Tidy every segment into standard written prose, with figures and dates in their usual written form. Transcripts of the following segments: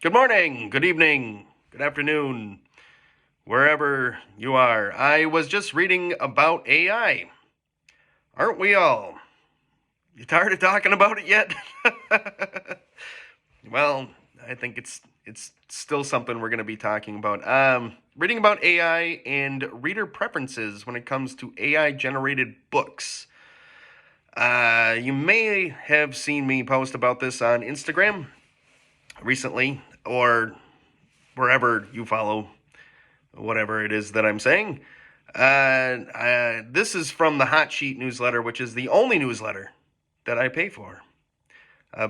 Good morning, good evening, good afternoon, wherever you are. I was just reading about AI. Aren't we all? You tired of talking about it yet? Well, I think it's still something we're going to be talking about. Reading about AI and reader preferences when it comes to AI generated books. You may have seen me post about this on Instagram recently, or wherever you follow whatever it is that I'm saying. This is from the Hot Sheet newsletter, which is the only newsletter that I pay for,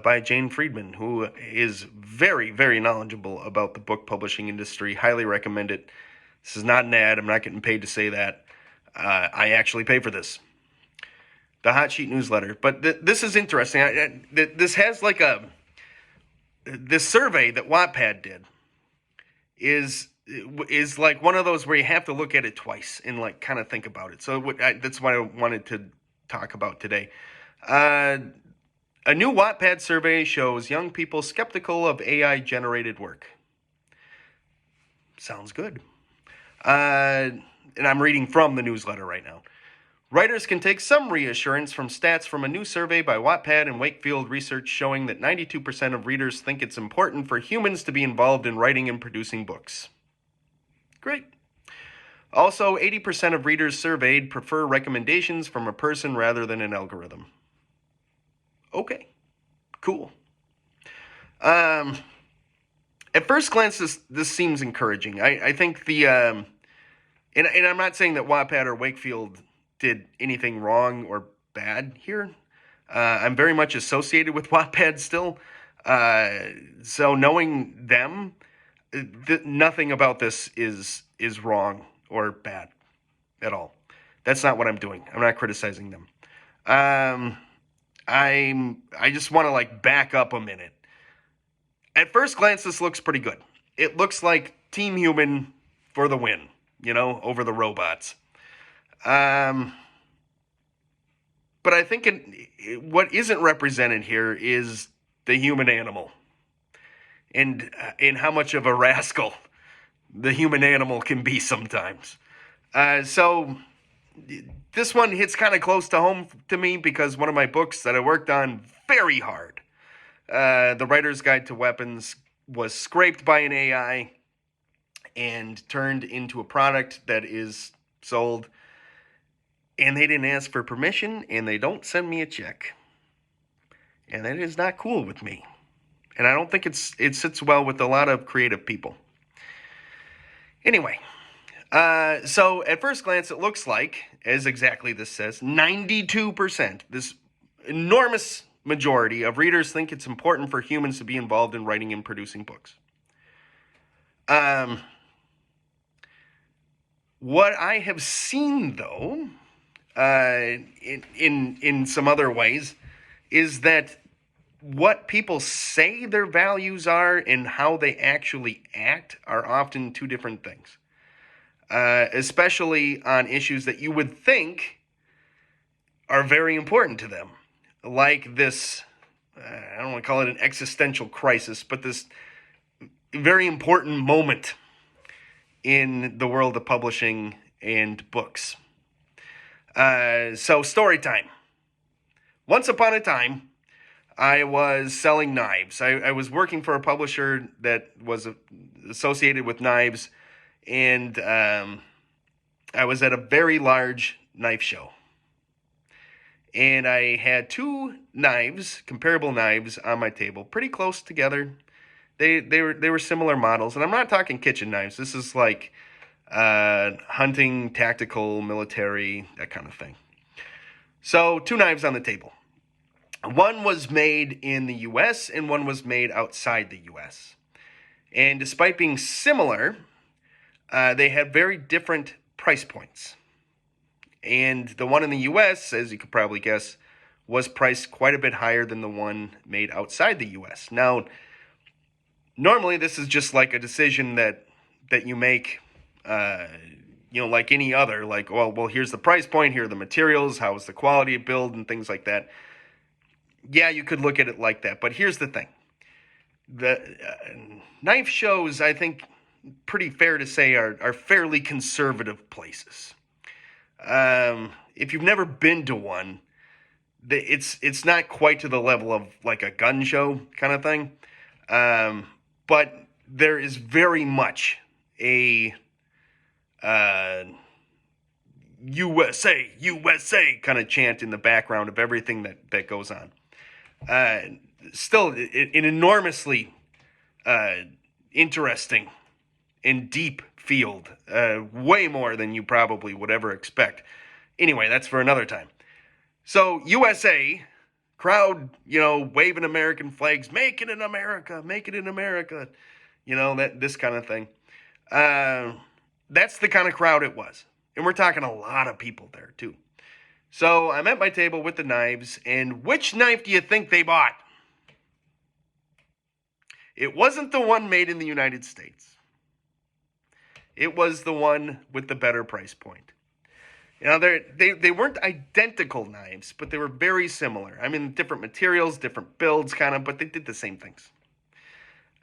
by Jane Friedman, who is very, very knowledgeable about the book publishing industry. Highly recommend it. This is not an ad. I'm not getting paid to say that. I actually pay for this. The Hot Sheet newsletter. But this is interesting. This has like this survey that Wattpad did is like one of those where you have to look at it twice and like kind of think about it. So that's what I wanted to talk about today. A new Wattpad survey shows young people skeptical of AI generated work. Sounds good. And I'm reading from the newsletter right now. Writers can take some reassurance from stats from a new survey by Wattpad and Wakefield Research showing that 92% of readers think it's important for humans to be involved in writing and producing books. Great. Also, 80% of readers surveyed prefer recommendations from a person rather than an algorithm. Okay, cool. At first glance, this seems encouraging. I think and I'm not saying that Wattpad or Wakefield did anything wrong or bad here. I'm very much associated with Wattpad still. So knowing them, nothing about this is wrong or bad at all. That's not what I'm doing. I'm not criticizing them. I just want to like back up a minute. At first glance, this looks pretty good. It looks like Team Human for the win, over the robots. But I think what isn't represented here is the human animal, and how much of a rascal the human animal can be sometimes. So this one hits kind of close to home to me because one of my books that I worked on very hard, The Writer's Guide to Weapons, was scraped by an AI and turned into a product that is sold. And they didn't ask for permission, and they don't send me a check. And that is not cool with me. And I don't think it sits well with a lot of creative people. Anyway, so at first glance, it looks like, as exactly this says, 92%, this enormous majority of readers think it's important for humans to be involved in writing and producing books. What I have seen, though, in some other ways, is that what people say their values are and how they actually act are often two different things. Especially on issues that you would think are very important to them. Like this, I don't want to call it an existential crisis, but this very important moment in the world of publishing and books. So story time. Once upon a time, I was selling knives. I was working for a publisher that was associated with knives, and I was at a very large knife show. And I had two knives, comparable knives, on my table, pretty close together. They were similar models, and I'm not talking kitchen knives. This is like hunting, tactical, military, that kind of thing. So two knives on the table. One was made in the U.S. and one was made outside the U.S. And despite being similar, they had very different price points. And the one in the U.S., as you could probably guess, was priced quite a bit higher than the one made outside the U.S. Now, normally this is just like a decision that you make, like any other, like, well, here's the price point, here are the materials, how is the quality of build, and things like that. Yeah, you could look at it like that, but here's the thing. the knife shows, I think, pretty fair to say, are fairly conservative places. If you've never been to one, it's not quite to the level of like a gun show kind of thing, but there is very much a USA, USA kind of chant in the background of everything that goes on. Still, an enormously interesting and deep field, way more than you probably would ever expect. Anyway, that's for another time. So USA, crowd, waving American flags, make it in America, make it in America, this kind of thing. That's the kind of crowd it was. And we're talking a lot of people there, too. So I'm at my table with the knives, and which knife do you think they bought? It wasn't the one made in the United States. It was the one with the better price point. They weren't identical knives, but they were very similar. I mean, different materials, different builds, kind of, but they did the same things.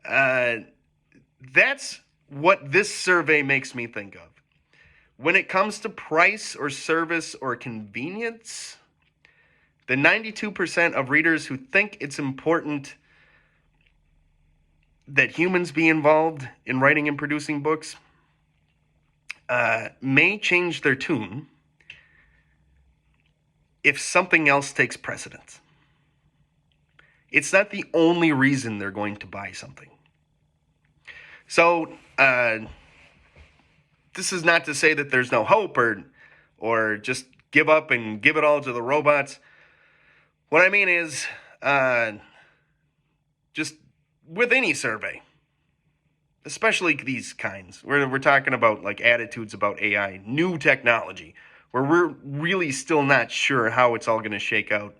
That's what this survey makes me think of. When it comes to price or service or convenience, the 92% of readers who think it's important that humans be involved in writing and producing books may change their tune if something else takes precedence. It's not the only reason they're going to buy something. So, this is not to say that there's no hope or just give up and give it all to the robots. What I mean is, just with any survey, especially these kinds, where we're talking about like attitudes about AI, new technology, where we're really still not sure how it's all going to shake out.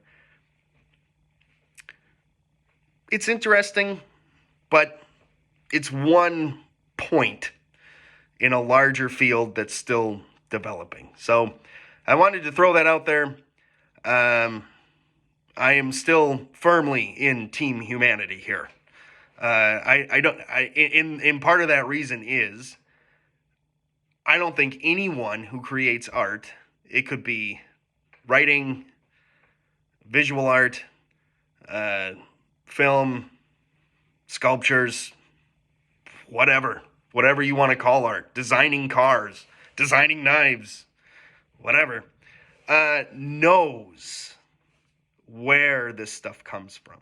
It's interesting, but it's one point in a larger field that's still developing. So I wanted to throw that out there. I am still firmly in Team Humanity here. In part of that reason is I don't think anyone who creates art, it could be writing, visual art, film, sculptures, whatever you want to call art, designing cars, designing knives, whatever, knows where this stuff comes from.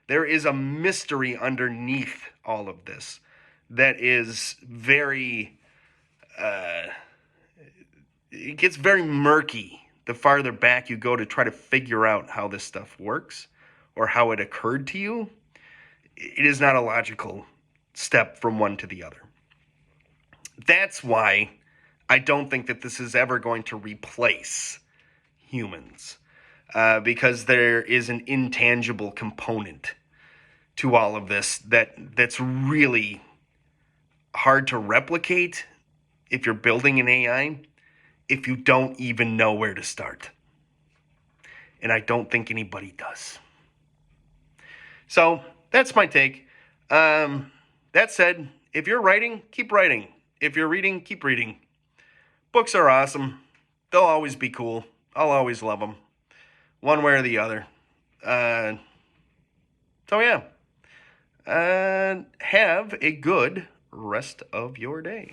There is a mystery underneath all of this that is very, it gets very murky the farther back you go to try to figure out how this stuff works or how it occurred to you. It is not a logical step from one to the other. That's why I don't think that this is ever going to replace humans, because there is an intangible component to all of this that's really hard to replicate if you're building an AI, if you don't even know where to start. And I don't think anybody does. So that's my take. That said, if you're writing, keep writing. If you're reading, keep reading. Books are awesome. They'll always be cool. I'll always love them, one way or the other. So yeah, have a good rest of your day.